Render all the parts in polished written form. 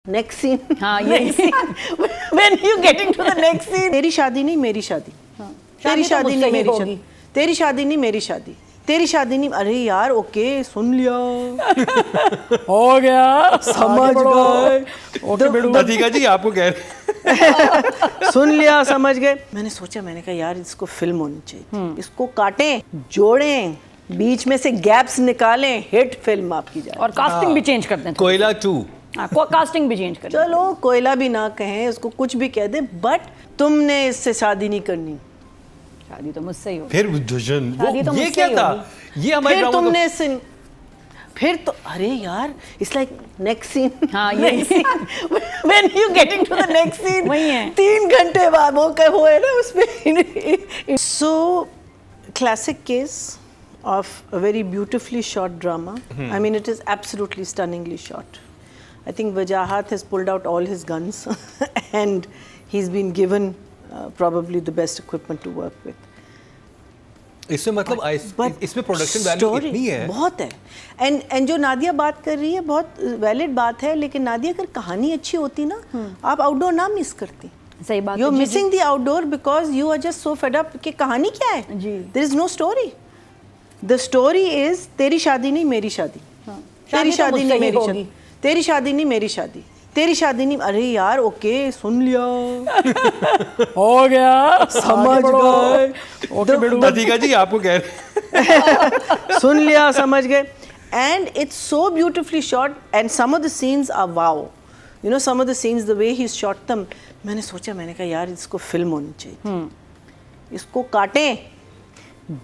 Next scene, हाँ ये when you getting to the next scene, तेरी शादी नहीं मेरी शादी, तेरी शादी नहीं मेरी शादी, तेरी शादी नहीं मेरी शादी, तेरी शादी नहीं, अरे यार ओके सुन लिया हो गया, समझ गए, राधिका जी आपको कह रहे सुन लिया समझ गए। मैंने सोचा, मैंने कहा यार इसको फिल्म होनी चाहिए, इसको काटें जोड़ें, बीच में से गैप्स निकालें, हिट फिल्म आपकी जाए। और कास्टिंग भी चेंज कर दें, कोयला 2। कास्टिंग भी चेंज कर दें। चलो कोयला भी ना कहें, उसको कुछ भी कह दे, बट तुमने इससे शादी नहीं करनी। शादी तो मुझसे ही होगी। फिर दुष्यंत शादी तो ये मुझसे क्या ही था, होगी। ये हमारे फिर ड्रामा तुमने फिर तो अरे यार इट्स लाइक नेक्स्ट सीन, हाँ ये when you getting to the next scene, वही है। 3 घंटे बाद वो कहे हुए ना उसमें। सो classic case of a very beautifully shot drama. I mean, it is absolutely stunningly shot. I think Wajahat has pulled out all his guns and he's been given probably the best equipment to work with. इसमें मतलब इसमें production value इतनी है, बहुत है। And जो नादिया बात कर रही है बहुत वैलिड बात है, लेकिन नादिया अगर कहानी अच्छी होती ना, आप आउटडोर ना मिस करती। सही बात है। You're missing the outdoor because you are just so fed up कि कहानी क्या है? जी। There is no story. The story is तेरी शादी नहीं मेरी शादी, तेरी शादी नहीं मेरी शादी, तेरी शादी नहीं मेरी शादी, तेरी शादी नहीं, अरे यार ओके सुन लिया हो गया, समझ गए, राधिका जी आपको कह रहे सुन लिया समझ गए। And it's so beautifully shot and some of the scenes are wow. You know, some of the scenes, the way he's shot them, मैंने सोचा, मैंने कहा यार इसको फिल्म होनी चाहिए, इसको काटें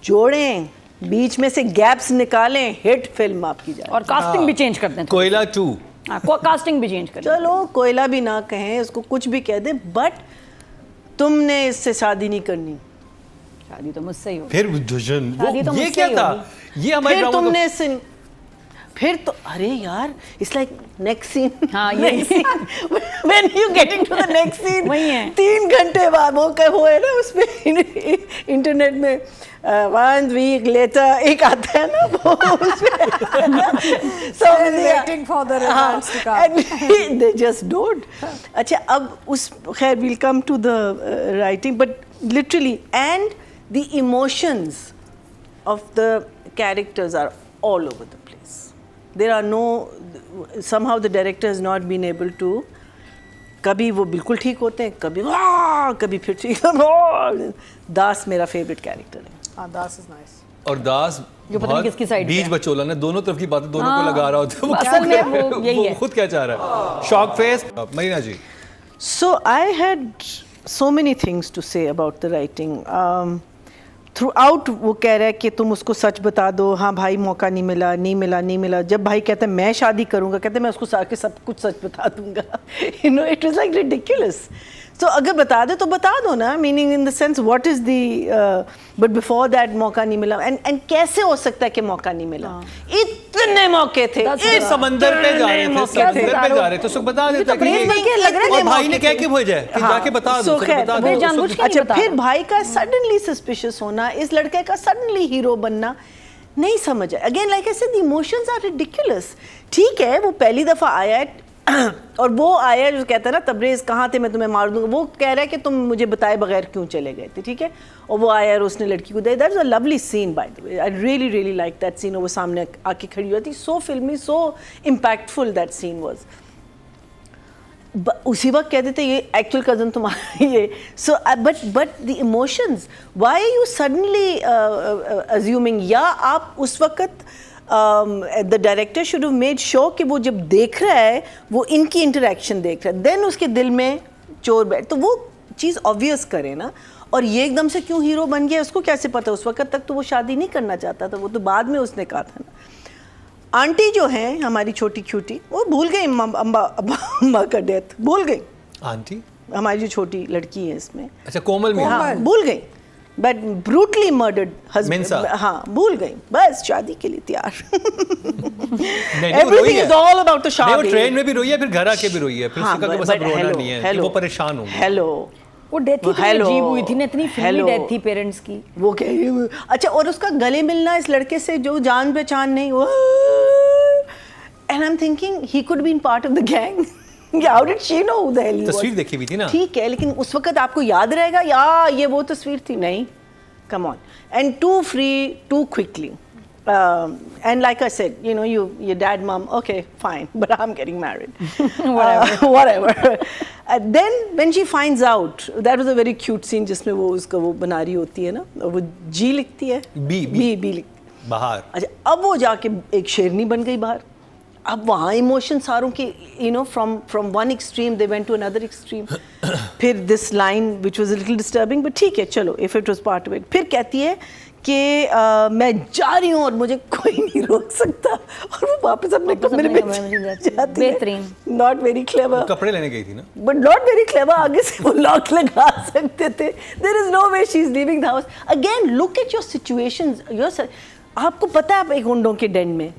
जोड़ें, बीच में से गैप्स निकालें, हिट फिल्म आपकी जाए। और कास्टिंग भी चेंज कर दें। कोयला 2। कास्टिंग भी चेंज कर दें। चलो कोयला भी ना कहें, उसको कुछ भी कह दे, बट तुमने इससे शादी नहीं करनी। शादी तो मुझसे ही होगी। फिर दुष्यंत शादी तो ये मुझसे क्या ही था, होगी। ये हमारे फिर ड्रामा तुमने फिर तो अरे यार इट्स लाइक नेक्स्ट सीन, हाँ ये when you getting to the next scene, वही है। 3 घंटे बाद वो कहे हुए ना उसमें इंटरनेट में 1 week later एक आता है ना वो उसमें so waiting for the results to come. and they just don't. अच्छा अब उस खैर we'll come to the writing, but literally and the emotions of the characters are all over the place. There are no, somehow the director has not been able to, कभी वो बिल्कुल ठीक होते हैं, कभी फिर ठीक। दास मेरा फेवरेट कैरेक्टर है। हाँ, दास is nice. और दास जो पता नहीं किसकी साइड बीच बचोला ने दोनों तरफ की बातें दोनों को लगा रहा होता है, वो असल में वो यही है। खुद क्या चाह रहा है। Shock face Marina ji. So I had so many things to say about the writing. Throughout वो कह रहा है कि तुम उसको सच बता दो, हाँ भाई मौका नहीं मिला। जब भाई कहता है मैं शादी करूँगा, कहते मैं उसको आके सब कुछ सच बता दूँगा। You know, it was like ridiculous. So अगर बता दे तो बता दो ना, meaning in the sense what is the but before that मौका नहीं मिला, and कैसे हो सकता है कि मौका नहीं मिला? इतने मौके थे, इस समंदर पे जा रहे थे, तो उसको बता देता कि और भाई ने क्या कि भेजा है कि जाके बता दो, बता दो। अच्छा फिर भाई का सडनली सस्पिशियस होना, इस लड़के का सडनली हीरो बनना नहीं समझ आया। Again like I said, the emotions are ridiculous. ठीक है वो पहली दफा आया है और वो आया जो कहता है ना तबरेज़ कहाँ थे मैं तुम्हें मार दूंगा, वो कह रहा है कि तुम मुझे बताए बगैर क्यों चले गए थे, ठीक है। और वो आया और उसने लड़की को दे, that was a lovely scene by the way, I really like that scene. वो सामने आके खड़ी हुई थी, सो फिल्मी, so impactful that scene was. उसी वक्त कहते थे ये एक्चुअल कज़न तुम्हारा ये, so but the emotions, why are you suddenly assuming, या आप उस वक्त the director should have made sure कि वो जब देख रहा है वो इनकी इंटरेक्शन देख रहा है, देन उसके दिल में चोर बैठ, तो वो चीज़ ऑब्वियस करे ना। और ये एकदम से क्यों हीरो बन गया उसको कैसे पता? उस वक्त तक तो वो शादी नहीं करना चाहता था, वो तो बाद में उसने कहा था ना। आंटी जो हैं हमारी छोटी क्यूटी, वो भूल गई अम्मा का डेथ, भूल गई। आंटी हमारी जो छोटी लड़की है इसमें, अच्छा कोमल में, हाँ भूल गई, बट ब्रूटली मर्डर्ड हस्बैंड, हाँ भूल गई, बस शादी के लिए तैयार। Everything is all about the शादी। वो ट्रेन में भी रोई है, फिर घर आके भी रोई है, फिर उसका कि बस अब रोना नहीं है, कि वो परेशान हो गई। हेलो वो डेथ ही अजीब हुई थी ना, इतनी फिल्मी डेथ थी पेरेंट्स की। वो कह रही, अच्छा और उसका गले मिलना इस लड़के से जो जान पहचान नहीं, and I am thinking he could been part of the gang. How did she know who the hell he was? तस्वीर देखी हुई थी ना। ठीक है, लेकिन उस वक्त आपको याद रहेगा या ये वो तस्वीर थी? नहीं, come on. And too free, too quickly. And like I said, you know, your dad, mom, okay, fine, but I'm getting married. Whatever. Then when she finds out, that was a very cute scene जिसमें वो उसका वो बना रही होती है ना, वो जी लिखती है, बी बाहर। अच्छा, अब वो जाके एक शेरनी बन गई बाहर। अब वहाँ इमोशन सारों के, you know, from one extreme they went to another extreme. फिर this line which was a little disturbing, but ठीक है, चलो, if it was part of it. फिर कहती है कि मैं जा रही हूँ और मुझे कोई नहीं रोक सकता, और वो वापस अपने कमरे में जाती है। बेहतरीन। Not very clever. कपड़े लेने गई थी ना। But not very clever. आगे से वो लॉक लगा सकते थे। There is no way she is leaving the house. Again, look at your situations. आपको पता है आप एक उंडों के den में,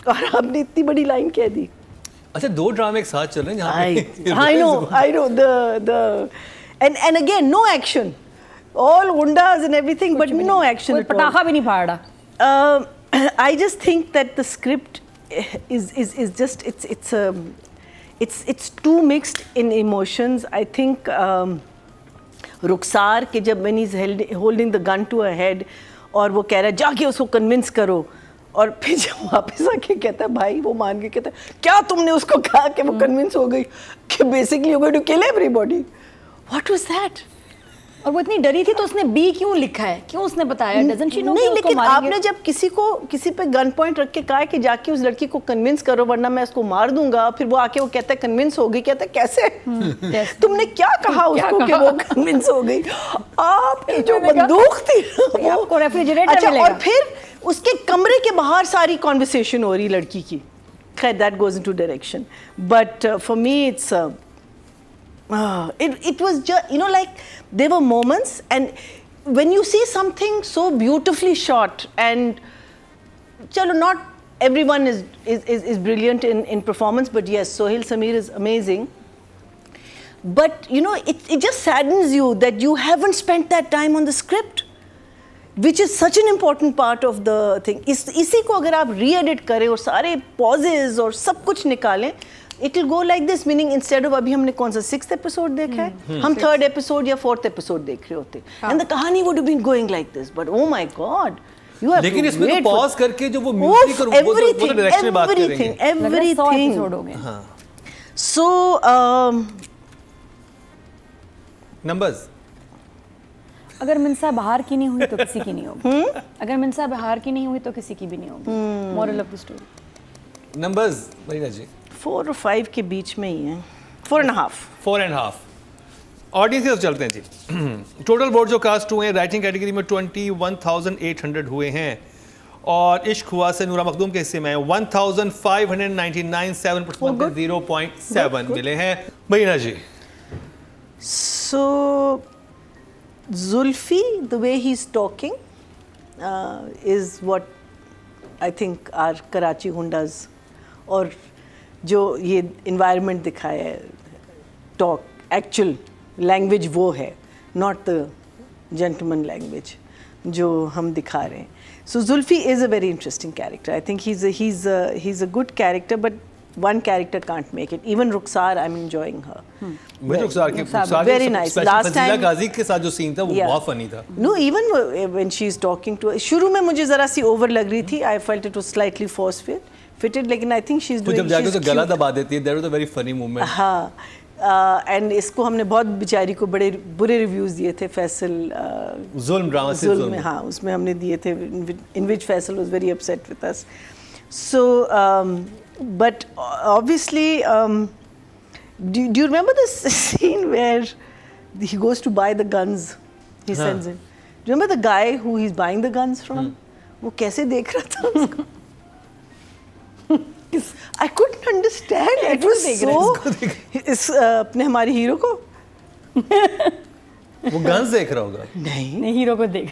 और आपने इतनी बड़ी लाइन कह दी। अच्छा, दो ड्रामे एक साथ चल रहे हैं यहाँ पे। I know the and again no action, all undas and everything, but no action. कोई पटाखा भी नहीं फाड़ रहा। I just think that the script is just it's too mixed in emotions. I think रुखसार के जब when he's holding the gun to her head और वो कह रहा है जाके उसको कन्विंस करो, और फिर जब वापस आके कहता है भाई, वो मान के कहता है क्या तुमने उसको कहा कि वो कन्विंस हो गई कि basically you going to kill everybody? What was that? और वो इतनी डरी थी तो उसने बी क्यों लिखा है, क्यों उसने बताया? Doesn't she know? नहीं, लेकिन आपने जब किसी पे गन पॉइंट रख के कहा है कि जाके उस लड़की को कन्विंस करो वरना मैं उसको मार दूंगा, फिर वो आके वो कहता है कन्विंस हो गई, कहता है कैसे? तुमने क्या कहा उसको कि वो कन्विंस हो गई? आपकी जो बंदूक थी आपको रेफ्रिजरेटर अच्छा, मिलेगा। और फिर उसके कमरे के बाहर सारी कॉन्वर्सेशन हो रही लड़की की। खैर, that goes into direction, but for me it's it was just, you know, like there were moments, and when you see something so beautifully shot, and chalo, not everyone is brilliant in performance, but yes, Sohail Sameer is amazing, but you know, it just saddens you that you haven't spent that time on the script, which is such an important part of the thing. इसी को अगर आप re-edit करें और सारे pauses और सब कुछ निकालें, it will go like this, meaning instead of अभी हमने कौन सा 6th episode देखा है, हम 3rd episode या 4th episode देख रहे होते, and the कहानी would have been going like this, but oh my god, you have लेकिन to इसमें wait तो for- पॉज करके जो वो म्यूजिक और वो तो डायरेक्शन में बात करेंगे। everything हो गए। so नंबर्स, अगर मिनसा बाहर की नहीं हुई तो किसी की नहीं होगी। अगर मिनसा बाहर की नहीं हुई तो किसी की भी नहीं होगी। Moral of the story. Numbers Marina ji 4 और 5 के बीच में ही है, 4.5। 4.5। ऑडियंस की तरफ चलते हैं जी। टोटल वोट जो कास्ट हुए हैं राइटिंग कैटेगरी में 21,800 हुए हैं, और इश्क हुआ से नूरा मखदूम के हिस्से में 1,599, 7% 0.7 मिले हैं। Marina ji, So Zulfi, the way he's talking is what I think our Karachi Hundas, और जो ये environment दिखाया है, talk, actual language वो है, not the gentleman language जो हम दिखा रहे हैं. So Zulfi is a very interesting character. I think he's a good character, but one character can't make it. Even Rukhsar, I'm enjoying her. मुझे रुखसार Very nice. Last time गाजी के साथ जो scene था वो Yeah. बहुत फनी था। No, even when she's talking to, शुरू में मुझे जरा सी ओवर लग रही थी. I felt it was slightly force-fitted, लेकिन I think she's वो doing. जब जाके she's उसे गला cute. दबा देती है, that was a very funny moment। हाँ, एंड इसको हमने बहुत बेचारी को बड़े बुरे रिव्यूज दिए थे. फैसल जुल्म ड्रामा से जुल्म में, जुल्म। हाँ, उसमें हमने दिए थे, in which Faisal was very upset with us. So but obviously do you remember this scene where he goes to buy the guns he sends in? Do you remember the guy who he's buying the guns from? वो कैसे देख रहा था उसको? I couldn't understand. It was so अपने हमारे hero को वो गन्स देख रहा होगा। नहीं, नहीं, हीरो को देख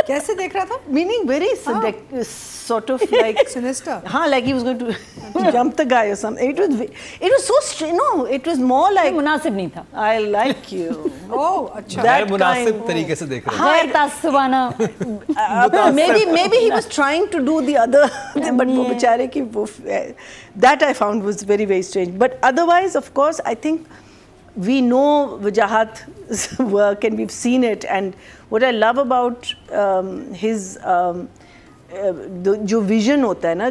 कैसे देख रहा था? Meaning very sort of like Sinister. हाँ, like he was going to jump the guy or something. It was so strange. No, it was more like मुनासिब नहीं था. I like you. Oh, अच्छा. That गैर मुनासिब kind- तरीके से देख रहे हैं गैर तासुबाना. maybe he was trying to do the other, but वो बेचारे की वो that I found was very very strange. But otherwise, of course, I think we know Wajahat's work and we've seen it. And what I love about his जो vision होता है ना,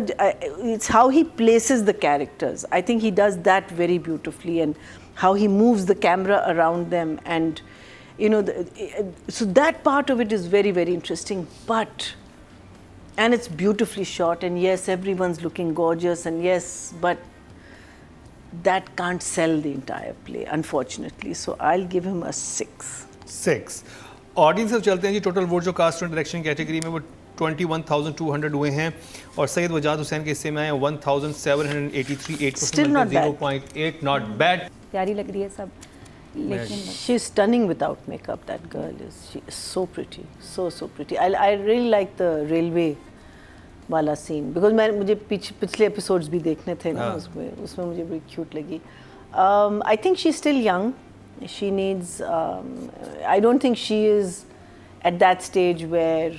it's how he places the characters. I think he does that very beautifully, and how he moves the camera around them, and you know, so that part of it is very very interesting. But and it's beautifully shot, and yes, everyone's looking gorgeous, and yes, but that can't sell the entire play, unfortunately. So I'll give him a 6. 6 audience से चलते हैं जी. Total vote जो cast and direction category में वो 21,200 हुए हैं और सैयद वजाहत हुसैन के हिस्से में आए 1,783 8% Still not bad. 0.8 not bad. प्यारी लग रही है सब, लेकिन She's stunning without makeup. That girl she is so pretty, so pretty. I really like the railway वाला scene because मुझे पिछले episodes भी देखने थे ना, उसमें मुझे बड़ी cute लगी. I think she's still young. She needs. I don't think she is at that stage where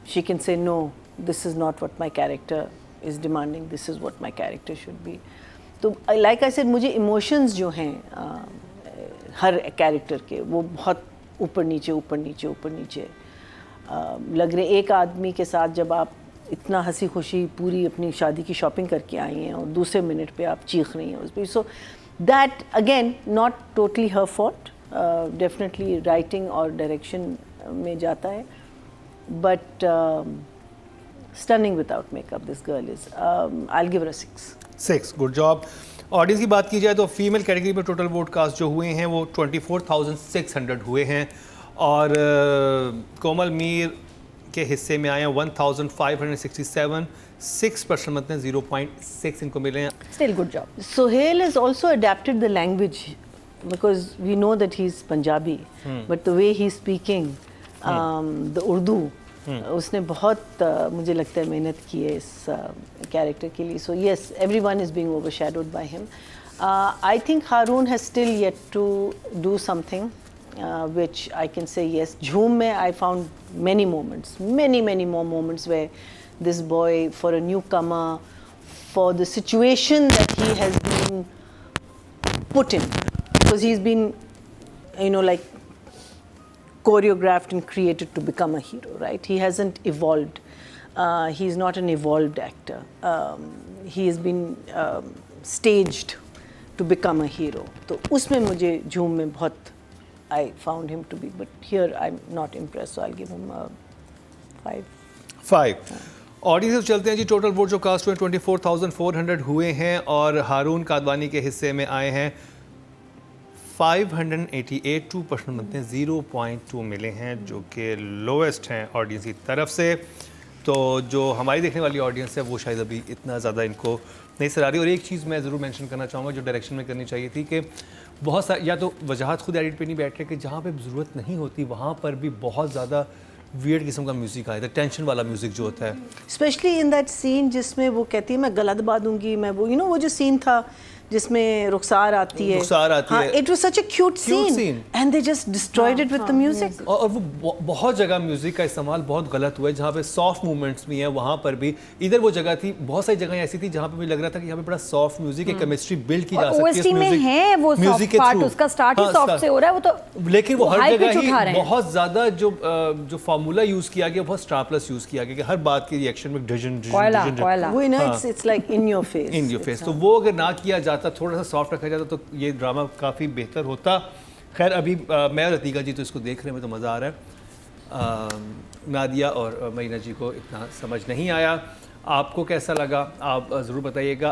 she can say no. This is not what my character is demanding. This is what my character should be. तो like I said, मुझे emotions जो हैं हर character के वो बहुत ऊपर नीचे लग रहे. एक आदमी के साथ जब आप इतना हंसी खुशी पूरी अपनी शादी की शॉपिंग करके आई हैं और दूसरे मिनट पे आप चीख रही हैं उस पर. So that again not totally her fault, definitely writing और डायरेक्शन में जाता है. But stunning without makeup this girl is. I will give her 6 good job. Audience की बात की जाए तो फीमेल कैटेगरी में टोटल वोट कास्ट जो हुए हैं वो 24,600 हुए हैं और कोमल मीर के हिस्से में आए हैं 1,567 6% मतलब 0.6 इनको मिले हैं. Still good job. Sohail has also adapted the language because we know that he's Punjabi, but the way he's speaking, the Urdu, उसने बहुत मुझे लगता है मेहनत की है इस कैरेक्टर के लिए. So yes, everyone is being overshadowed by him. I think Haroon has still yet to do something, which I can say yes. Jhoom mein I found many moments, many more moments where this boy, for a newcomer, for the situation that he has been put in, because he's been, you know, like choreographed and created to become a hero, right? He hasn't evolved. He's not an evolved actor. He has been staged to become a hero. तो उसमें मुझे झूम में बहुत I found him to be, but here I'm not impressed, so I'll give him a 5. Audience से चलते हैं जी. Total vote जो कास्ट हुए 24,400 हुए हैं और हारून कादवानी के हिस्से में आए हैं 588 2% बनते हैं 0.2 मिले हैं जो कि लोएस्ट हैं ऑडियंस की तरफ से. तो जो हमारी देखने वाली ऑडियंस है वो शायद अभी इतना ज़्यादा इनको नहीं सराह रही. और एक चीज़ मैं ज़रूर मेंशन करना चाहूँगा जो डायरेक्शन में करनी चाहिए थी कि बहुत सारे या तो वजाहत खुद एडिट पे नहीं बैठ रहे कि जहाँ पे ज़रूरत नहीं होती वहाँ पर भी बहुत ज़्यादा वियर्ड किस्म का म्यूज़िक आया था. टेंशन वाला म्यूज़िक जो होता है, स्पेशली इन दैट सीन जिसमें वो कहती है मैं गला दबा दूंगी, मैं वो वो जो सीन था जिसमें रुखसार आती है. It was such a cute scene and they just destroyed it with the music. और वो बहुत जगह म्यूज़िक का इस्तेमाल बहुत गलत हुआ है. जहाँ पे सॉफ्ट मूवमेंट्स भी हैं वहाँ पर भी, इधर वो जगह थी, बहुत सारी जगह ऐसी थी जहाँ पे मुझे लग रहा था कि यहाँ पे बड़ा सॉफ्ट म्यूजिक है, केमिस्ट्री बिल्ड की जा सकती है OST में है वो सॉफ्ट पार्ट, उसका स्टार्ट ही सॉफ्ट से हो रहा है वो तो. लेकिन वो हर जगह ही बहुत ज़्यादा जो फार्मूला यूज़ किया गया बहुत स्टार प्लस यूज़ किया गया कि हर बात के रिएक्शन में डिजन वो it's like in your face. तो वो अगर ना किया जाता, थोड़ा सा सॉफ्ट रखा जाता तो ये ड्रामा काफ़ी बेहतर होता. खैर अभी मैं और रतीका जी तो इसको देख रहे हैं, तो मज़ा आ रहा है. नादिया और मरीना जी को इतना समझ नहीं आया. आपको कैसा लगा आप ज़रूर बताइएगा.